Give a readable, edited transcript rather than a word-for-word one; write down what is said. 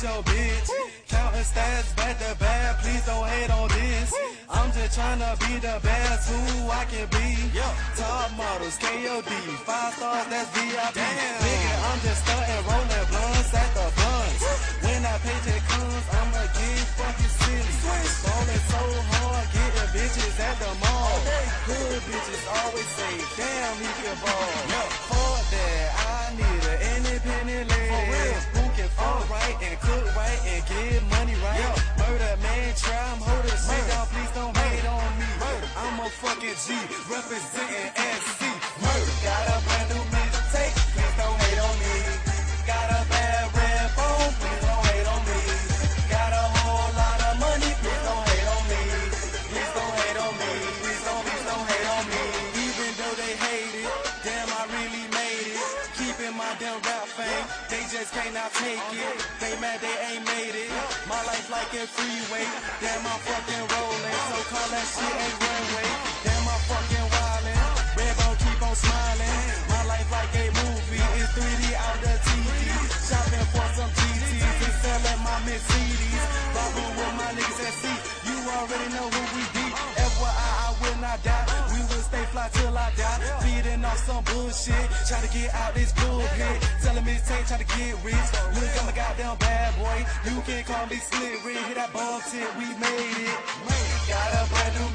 Your bitch, counting stats back to back. Please don't hate on this. I'm just tryna be the best who I can be. Top models, KOD, 5 stars, that's VIP. Nigga, I'm just starting rolling blunts at the blunts. When that paycheck comes, I'ma get fucking silly. Ballin' so hard, getting bitches at the mall. Hood bitches always say, damn, he can ball. Fuck that, I need an independent lady who can fuck right and cook right and get money right. Murder man, try, I'm holding shit down, please don't hate on me. I'm a fucking G, representing SC. Murder, got a brand new mixtape, please don't hate on me. Got a bad red phone, please don't hate on me. Got a whole lot of money, please don't hate on me. Please don't hate on me, please don't hate on me. Even though they hate it, damn I really made it. Keeping my damn rap fame, they just cannot take it. They mad they ain't made it. My life like a freeway, damn I'm fucking rolling. So call that shit a runway. Damn I'm fucking wildin', Redbone keep on smiling. My life like a movie, it's 3D out the TV. Shopping for some GTs and selling my Mercedes. Robbing with my niggas at sea, you already know who we be. FYI, I will not die, we will stay fly till I die. Feeding off some bullshit, try to get out this bullshit. Telling me take, try to get rich. Look, I'm a goddamn bad boy, you can call me Slit Rig. Hit that ball tip, we made it. Got a brand new